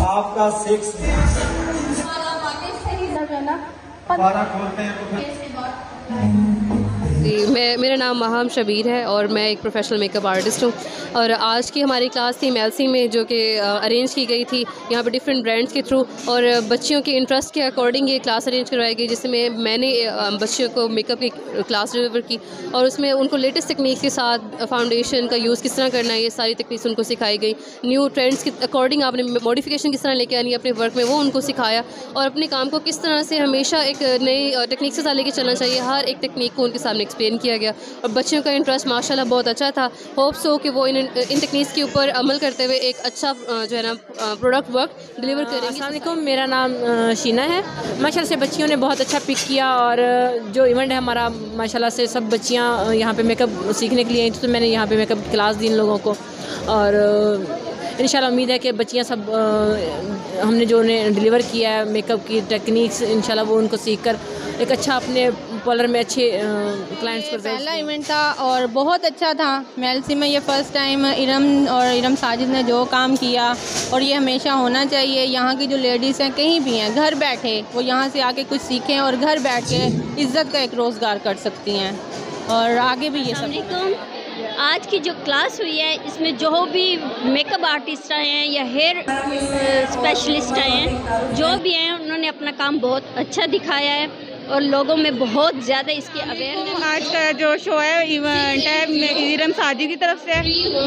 आपका 6 12 खोलते हैं तो जी, मेरा नाम महम शबीर है और मैं एक प्रोफेशनल मेकअप आर्टिस्ट हूँ। और आज की हमारी क्लास थी मेलसी में, जो कि अरेंज की गई थी यहाँ पे डिफरेंट ब्रांड्स के थ्रू, और बच्चियों के इंटरेस्ट के अकॉर्डिंग ये क्लास अरेंज करवाई गई, जिसमें मैंने बच्चियों को मेकअप की क्लास डिलीवर की और उसमें उनको लेटेस्ट टेक्निक्स के साथ फाउंडेशन का यूज़ किस तरह करना है, ये सारी टेक्निक्स उनको सिखाई गई। न्यू ट्रेंड्स के अकॉर्डिंग आपने मॉडिफिकेशन किस तरह लेके आनी है अपने वर्क में, वो उनको सिखाया, और अपने काम को किस तरह से हमेशा एक नई टेक्निक के साथ लेके चलना चाहिए, हर एक टेक्निक को उनके सामने एक्सप्लेन किया गया। और बच्चों का इंटरेस्ट माशाल्लाह बहुत अच्छा था। होप सो कि वो इन टेक्निक्स के ऊपर अमल करते हुए एक अच्छा जो है ना प्रोडक्ट वर्क डिलीवर करेंगे। अस्सलाम वालेकुम, मेरा नाम शीना है। माशाल्लाह से बच्चियों ने बहुत अच्छा पिक किया, और जो इवेंट है हमारा, माशाल्लाह से सब बच्चियां यहाँ पे मेकअप सीखने के लिए आई थी, तो मैंने यहाँ पे मेकअप क्लास दी इन लोगों को, और इंशाल्लाह उम्मीद है कि बच्चियां सब हमने जो उन्हें डिलीवर किया है मेकअप की टेक्निक्स, इंशाल्लाह वो उनको सीख कर एक अच्छा अपने पार्लर में अच्छे क्लाइंट्स को। पहला इवेंट था और बहुत अच्छा था मेलसी में। ये फ़र्स्ट टाइम इरम साजिद ने जो काम किया, और ये हमेशा होना चाहिए। यहाँ की जो लेडीज़ हैं कहीं भी हैं, घर बैठे वो यहाँ से आके कुछ सीखें और घर बैठ के इज़्ज़त का एक रोज़गार कर सकती हैं, और आगे भी ये सब। आज की जो क्लास हुई है, इसमें जो भी मेकअप आर्टिस्ट आए हैं या हेयर स्पेशलिस्ट आए हैं, जो भी हैं, उन्होंने अपना काम बहुत अच्छा दिखाया है और लोगों में बहुत ज़्यादा इसकी अवेयरनेस। आज का जो शो है, इवेंट है, इरम साजिद की तरफ से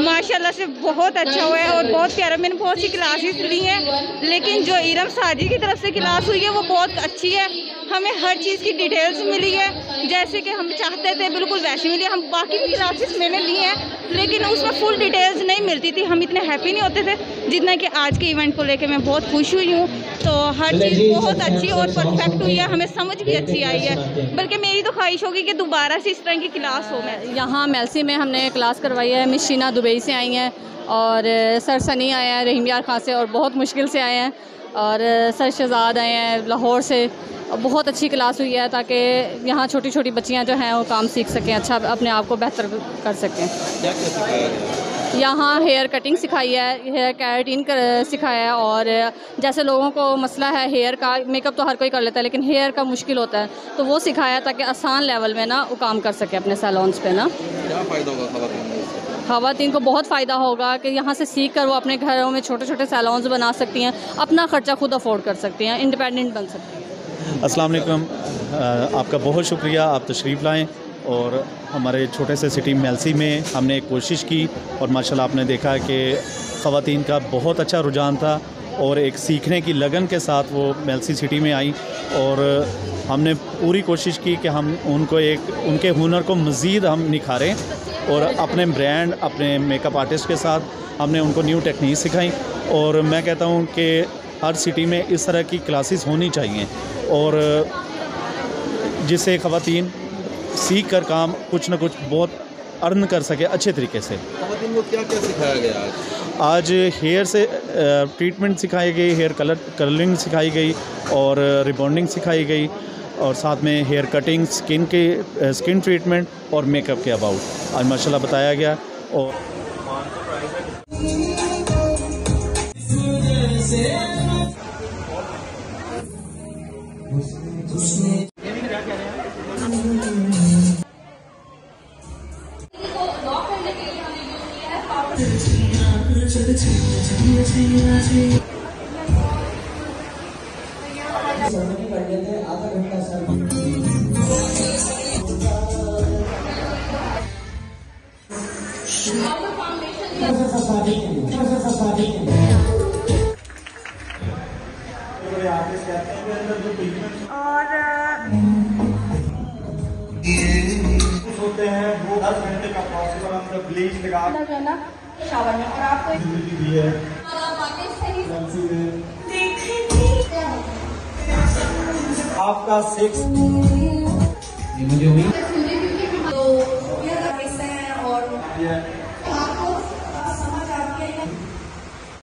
माशाल्लाह से बहुत अच्छा हुआ है और बहुत प्यारा। मैंने बहुत सी क्लासेस ली हैं, लेकिन जो इरम साजिद की तरफ से क्लास हुई है वो बहुत अच्छी है। हमें हर चीज़ की डिटेल्स मिली है, जैसे कि हम चाहते थे बिल्कुल वैसे मिली। हम बाकी भी क्लासेस मैंने ली हैं, लेकिन उसमें फुल डिटेल्स नहीं मिलती थी। हम इतने हैप्पी नहीं होते थे जितना कि आज के इवेंट को लेकर मैं बहुत खुश हुई हूँ। तो हर चीज़ बहुत अच्छी और परफेक्ट हुई है, हमें समझ भी अच्छी आई है। बल्कि मेरी तो ख्वाहिश होगी कि दोबारा से इस तरह की क्लास हो। मैं यहाँ मेलसी में हमने क्लास करवाई है। मिस शीना दुबई से आई हैं, और सर सनी आए हैं रहीम यार खां से, और बहुत मुश्किल से आए हैं, और सर शहजाद आए हैं लाहौर से। बहुत अच्छी क्लास हुई है, ताकि यहाँ छोटी छोटी बच्चियाँ जो हैं वो काम सीख सकें, अच्छा अपने आप को बेहतर कर सकें। क्या क्या सिखाया गया? यहाँ हेयर कटिंग सिखाई है, हेयर कैरेटिन सिखाया है, और जैसे लोगों को मसला है हेयर का, मेकअप तो हर कोई कर लेता है लेकिन हेयर का मुश्किल होता है, तो वो सिखाया ताकि आसान लेवल में ना वो काम कर सके अपने सैलून्स पे ना। क्या फ़ायदा होगा ख़वातीन? ख़वातीन को बहुत फ़ायदा होगा कि यहाँ से सीख कर वो अपने घरों में छोटे छोटे सैलून्स बना सकती हैं, अपना ख़र्चा खुद अफोर्ड कर सकती हैं, इंडिपेंडेंट बन सकती हैं। अस्सलाम वालेकुम, आपका बहुत शुक्रिया, आप तशरीफ़ लाएँ। और हमारे छोटे से सिटी मेलसी में हमने एक कोशिश की, और माशाल्लाह आपने देखा कि ख़वातीन का बहुत अच्छा रुझान था, और एक सीखने की लगन के साथ वो मेलसी सिटी में आई, और हमने पूरी कोशिश की कि हम उनको उनके हुनर को मज़ीद हम निखारें, और अपने ब्रांड, अपने मेकअप आर्टिस्ट के साथ हमने उनको न्यू टेक्निक सिखाई। और मैं कहता हूँ कि हर सिटी में इस तरह की क्लासेस होनी चाहिए, और जिससे ख़वातीन सीख कर काम कुछ ना कुछ बहुत अर्न कर सके अच्छे तरीके से। ख़वातीन को क्या क्या सिखाया गया आज? हेयर से ट्रीटमेंट सिखाई गई, हेयर कलरिंग सिखाई गई, और रिबॉन्डिंग सिखाई गई, और साथ में हेयर कटिंग, स्किन ट्रीटमेंट और मेकअप के अबाउट आज माशाल्लाह बताया गया। और होते हैं वो 10 घंटे का पॉसिबल हम ब्लीच लगा शावर में, और आपको भी है आपका 6 मुझे